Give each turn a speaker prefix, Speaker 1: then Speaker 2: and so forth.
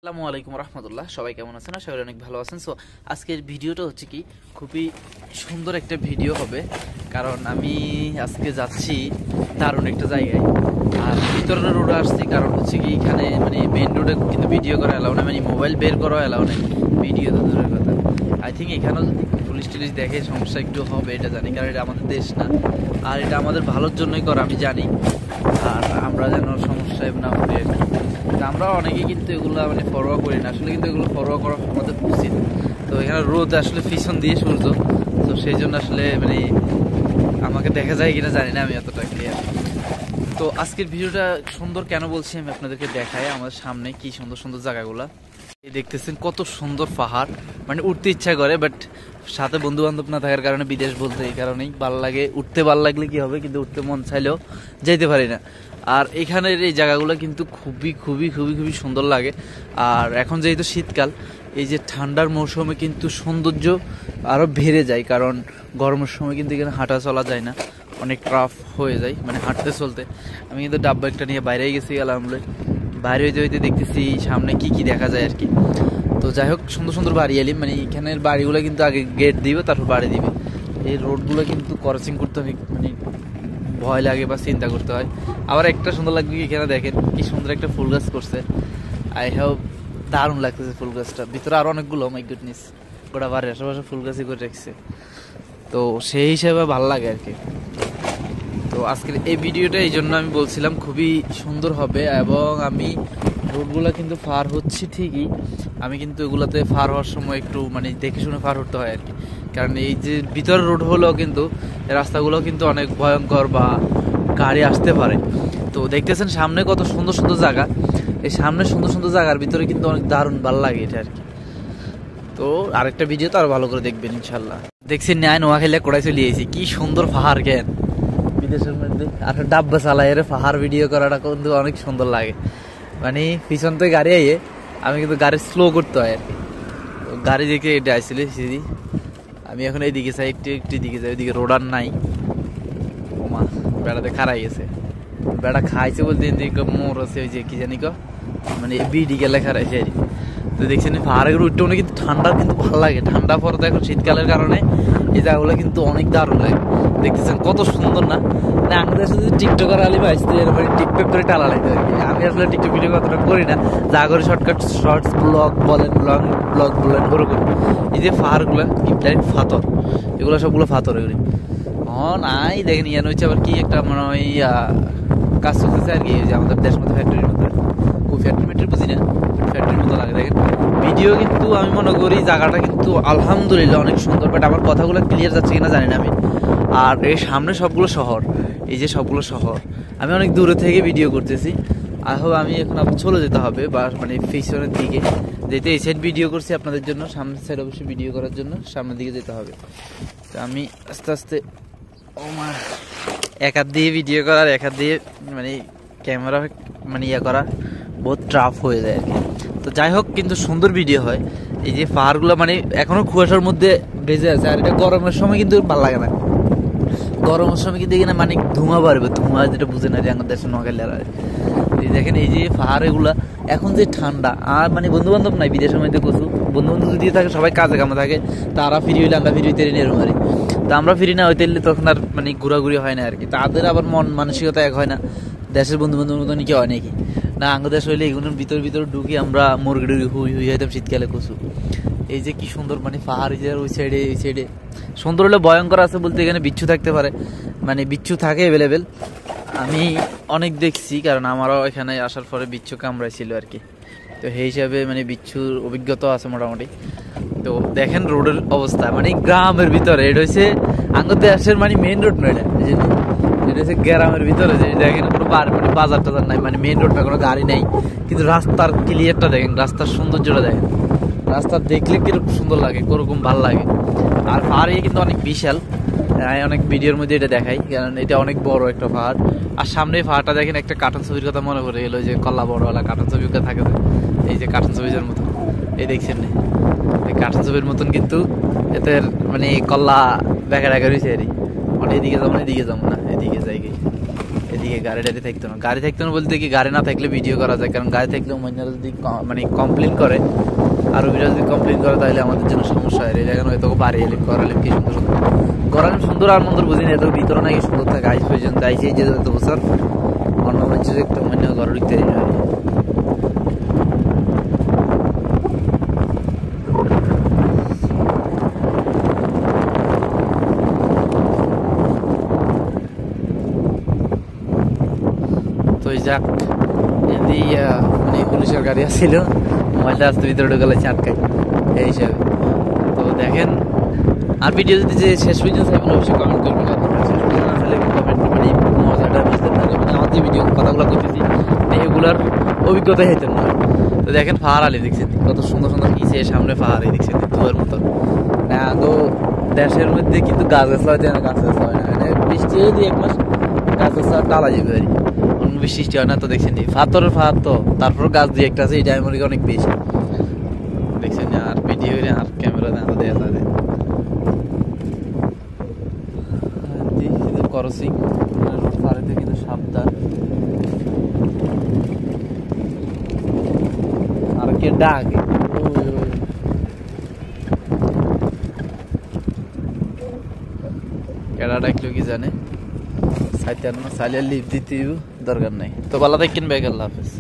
Speaker 1: আসসালামু আলাইকুম রহমতুল্লাহ। সবাই কেমন আছেন? সবাই অনেক ভালো আছেন। সো আজকের ভিডিওটা হচ্ছে কি খুবই সুন্দর একটা ভিডিও হবে, কারণ আমি আজকে যাচ্ছি দারুণ একটা জায়গায়। আর ভিতরের রোডে আসছি কারণ হচ্ছে কি এখানে মানে মেন রোডে কিন্তু ভিডিও করা এলাও না, মানে মোবাইল বের করা এলাও নেই, ভিডিও তো দূরের কথা। আই থিঙ্ক এখানেও যদি পুলিশ টুলিশ দেখে সমস্যা একটু হবে, এটা জানি, কারণ এটা আমাদের দেশ না, আর এটা আমাদের ভালোর জন্যই করা আমি জানি। আর আমরা যেন সমস্যায় না পড়ি। আমরা অনেকেই কিন্তু এগুলো মানে ফরওয়ার্ড করি না, আসলে কিন্তু এগুলো ফরওয়ার্ড করা আমাদের উচিত। তো এখানে রোদ আসলে পিছন দিয়ে সূর্য, তো সেই জন্য আসলে মানে আমাকে দেখা যায় কিনা জানি না, আমি এতটা ক্লিয়ার। তো আজকের ভিডিওটা সুন্দর কেন বলছি আমি আপনাদেরকে দেখাই আমাদের সামনে কি সুন্দর সুন্দর জায়গাগুলো। এই দেখতেছেন কত সুন্দর পাহাড়, মানে উঠতে ইচ্ছা করে, বাট সাথে বন্ধু বান্ধব না থাকার কারণে, বিদেশ বলতে এই কারণেই ভালো লাগে। উঠতে ভালো লাগলে কি হবে, কিন্তু উঠতে মন চাইলেও যেতে পারি না। আর এখানের এই জায়গাগুলো কিন্তু খুবই খুবই খুবই খুবই সুন্দর লাগে। আর এখন যেহেতু শীতকাল, এই যে ঠান্ডার মৌসুমে কিন্তু সৌন্দর্য আরও বেড়ে যায়, কারণ গরমের সময় কিন্তু এখানে হাঁটা চলা যায় না, অনেক টাফ হয়ে যায় মানে হাঁটতে চলতে। আমি কিন্তু ডাব্বা একটা নিয়ে বাইরে গেছি, আলহামদুলিল্লাহ বাইরে হইতে হইতে দেখতেছি সামনে কি কি দেখা যায় আর কি। তো যাই হোক, সুন্দর সুন্দর বাড়ি এলি, মানে এখানের বাড়িগুলো কিন্তু আগে গেট দিবে তারপর বাড়ি দিবে। এই রোডগুলো কিন্তু ক্রসিং করতে হয়, মানে ভয় লাগে বা চিন্তা করতে হয়। আবার একটা সুন্দর লাগবে কি, এখানে দেখেন কি সুন্দর একটা ফুল গাছ করছে। আই হ্যাভ দারুণ লাগতেছে ফুল গাছটা, ভিতরে আরো অনেকগুলো, মাই গুডনেস, গোটা বাড়ির আশেপাশে ফুল গাছই করে রাখছে, তো সেই হিসাবে ভালো লাগে আর কি। তো আজকের এই ভিডিওটা এই জন্য আমি বলছিলাম খুবই সুন্দর হবে, এবং আমি রোডগুলো কিন্তু পার হচ্ছি ঠিকই, আমি কিন্তু এগুলোতে পার হওয়ার সময় একটু মানে দেখে শুনে পার হতে হয় আর কি। কারণ এই যে ভিতরের রোড হলেও কিন্তু রাস্তাগুলো কিন্তু অনেক ভয়ঙ্কর বা গাড়ি আসতে পারে। তো দেখতেছেন সামনে কত সুন্দর সুন্দর জায়গা, এই সামনে সুন্দর সুন্দর জায়গার ভিতরে কিন্তু অনেক দারুণ ভালো লাগে এটা আর কি। তো আরেকটা ভিডিও তো আরো ভালো করে দেখবেন ইনশাল্লাহ। দেখছি ন্যায় নোয়াখালী কোড়াই চলে এসেছি, কি সুন্দর পাহাড় জ্ঞান বিদেশের মধ্যে, আর ডাব্বা চালাই এর পাহাড় ভিডিও করাটা কিন্তু অনেক সুন্দর লাগে। মানে পিছন থেকে গাড়ি আইয়ে আমি কিন্তু গাড়ি স্লো করতে হয় আর কি। গাড়ি দেখে এটা আসছিল সিঁড়ি, আমি এখন এইদিকে চাই, একটু একটু দিকে যাই, ওইদিকে রোড আর নাই। ওমা বেড়াতে খারাই গেছে, বেড়া খাইছে বলতে মোর আছে ওই যে কি জানি মানে বিডি গেলে খারাইছে আর কি। তো দেখছেন পাহাড়ের উঠতে অনেক কিন্তু ঠান্ডা, কিন্তু ভালো লাগে। ঠান্ডা পরে তো এখন শীতকালের কারণে এই জায়গাগুলো কিন্তু অনেক দারুণ লাগে। দেখতেছেন কত সুন্দর না, মানে আমাদের সাথে টিকটকার আলী ভাই মানে টিকটক করে টালা লাগে আর কি। আমি আসলে টিকটক ভিডিও কতটা করি না, যা করে শর্টকাট শর্টস ব্লগ বলেন, লং ব্লগ বলেন, ওরকম। এই যে পাহাড়গুলো ইমপ্লাইট ফাতর, এগুলো সবগুলো ফাতর এগুলি। নাই দেখেন ইয়ান হচ্ছে আবার কি একটা মানে ওই কাজ চলতেছে আর কি, যে আমাদের দেশের মধ্যে ফ্যাক্টরির মধ্যে, ফ্যাক্টরি বুঝি না, ফ্যাক্টরির মতো লাগে দেখেন ভিডিও। কিন্তু আমি মনে করি জায়গাটা কিন্তু আলহামদুলিল্লাহ অনেক সুন্দর, বাট আমার কথাগুলো ক্লিয়ার যাচ্ছে কিনা জানি না আমি। আর এই সামনে সবগুলো শহর, এই যে সবগুলো শহর, আমি অনেক দূরে থেকে ভিডিও করতেছি। আমি এখন আবার চলে যেতে হবে, বা মানে পিছনের দিকে যেতে এই সাইড ভিডিও করছি আপনাদের জন্য, সামনের সাইড অবশ্যই ভিডিও করার জন্য সামনের দিকে যেতে হবে। তো আমি আস্তে আস্তে এক হাত দিয়ে ভিডিও করার, এক হাত দিয়ে মানে ক্যামেরা মানে ইয়ে করা বহুত টাফ হয়ে যায় আর কি। তো যাই হোক, কিন্তু সুন্দর ভিডিও হয়। এই যে পাহাড়গুলো মানে এখনো কুয়াশার মধ্যে ভেজে আছে, আর এটা গরমের সময় কিন্তু ভালো লাগে না। গরমের সময় কিন্তু এখানে মানে ধোঁয়া বাড়বে, ধোঁয়া যেটা বুঝে না যে আমাদের দেশে নোয়াখালী। দেখেন এই যে পাহাড় এগুলা এখন যে ঠান্ডা, আর মানে বন্ধু বান্ধব নাই বিদেশের মধ্যে কচু বন্ধু বান্ধব যদি থাকে, সবাই কাজে কামে থাকে, তারা ফ্রি হইলে আমরা ফ্রি হইতে এরকম আর। তো আমরা ফ্রি না হইতে তখন আর মানে ঘোরাঘুরি হয় না আর কি। তাদের আবার মন মানসিকতা এক হয় না, দেশের বন্ধু বান্ধবের মতো নাকি হয় নাকি না। আঙ্গ দেশ হইলে এগুলোর ভিতর ঢুকি আমরা মুরগি টুরগি হুই হুই হইতাম শীতকালে কচু। এই যে কি সুন্দর মানে পাহাড়, ওই সাইডে এই সাইডে সুন্দর হলে ভয়ঙ্কর আছে বলতে এখানে বিচ্ছু থাকতে পারে, মানে বিচ্ছু থাকে অ্যাভেলেবেল। আমি অনেক দেখছি, কারণ আমারও এখানে আসার পরে বিচ্ছু কামড়াইছিল আর কি। তো সেই হিসাবে মানে বিচ্ছুর অভিজ্ঞতা আছে মোটামুটি। তো দেখেন রোডের অবস্থা, মানে গ্রামের ভিতরে, এটা হচ্ছে আঙ্গুর দেশের মানে মেন রোড নয়, এটা হচ্ছে গ্রামের ভিতরে। যে দেখেন কোনো মানে বাজার টাজার নাই, মানে মেন রোড না, কোনো গাড়ি নেই, কিন্তু রাস্তার ক্লিয়ারটা দেখেন, রাস্তার সৌন্দর্যটা দেখেন, রাস্তা দেখলে কিরকম সুন্দর লাগে, কিরকম ভালো লাগে। আর পাহাড় কিন্তু অনেক বিশাল, অনেক ভিডিওর মধ্যে এটা দেখাই, কারণ এটা অনেক বড় একটা পাহাড়। আর সামনে পাহাড়টা দেখেন, একটা কার্টুন ছবির কথা মনে পড়ে গেল, যে কল্লা বড়ওয়ালা কার্টুন ছবি থাকে, এই যে কার্টুন ছবির মতো, এই দেখছেন না, এই কার্টুন ছবির মতন কিন্তু এতে মানে কল্লা দেখা দেখা রয়েছে আর মানে এদিকে যাবো না, এদিকে যাবো না, এদিকে যাই, এদিকে এদিকে গাড়ি টাড়ি থাকতো না, গাড়ি থাকতো না বলতে কি গাড়ি না থাকলে ভিডিও করা যায়, কারণ গাড়ি থাকলে মহিলারা যদি মানে কমপ্লেন করে, আর ওইটা যদি কমপ্লেন করে তাহলে আমাদের জন্য সমস্যা হয়। এই জায়গায় হয়তো বাড়ি এলিম করালিম কি সুন্দর সুন্দর করালিম, সুন্দর আর মন্দর বুঝিনি, এত ভিতরে নাকি সুন্দর থাকে আইস পর্যন্ত আইসে যে যত বছর অন্য মানুষের একটু মানে ঘর ঢুকতে হয়। তো যাক যদি মানে পুলিশের গাড়ি আসছিল, মোবাইলটা আসতে ভিতরে ঢুকে গেছে আটকায় এই হিসাবে। তো দেখেন, আর ভিডিও যদি যে শেষ পর্যন্ত থাকবেন অবশ্যই কমেন্ট করবেন, শেষ পর্যন্ত না থাকলে কমেন্ট করবেন, এই মজাটা বুঝতে পারবেন। মানে আমার যে ভিডিও কথাগুলো করতেছি এগুলার অভিজ্ঞতাই হইতেন না। তো দেখেন পাহাড় আলি দেখছেন কত সুন্দর সুন্দর নিচে সামনে পাহাড়ি দেখছেন দুয়ার মতন না। তো দেশের মধ্যে কিন্তু গাছ গাছলা হইতে না, গাছ গাছলা হয় না, মানে বৃষ্টি যদি এক মাস গাছ গাছলা টালা যাবে আর অন্য বৃষ্টি হয় না। তো দেখছেন পাথরের পাহাড়, তো তারপর গাছ দিয়ে একটা আছে, এটা আমার অনেক বেশি দেখছেন। আর ভিডিও আর ক্যামেরা না দেওয়া যায় করসিং পাড়িতে কিন্তু সাবধান। আর কে ডাকে কেডা ডাকলো কি জানে, সাইতে আর না সাইলে লিভ দিতে দরকার নাই। তো ভালো থাকেন, আল্লাহ হাফেজ।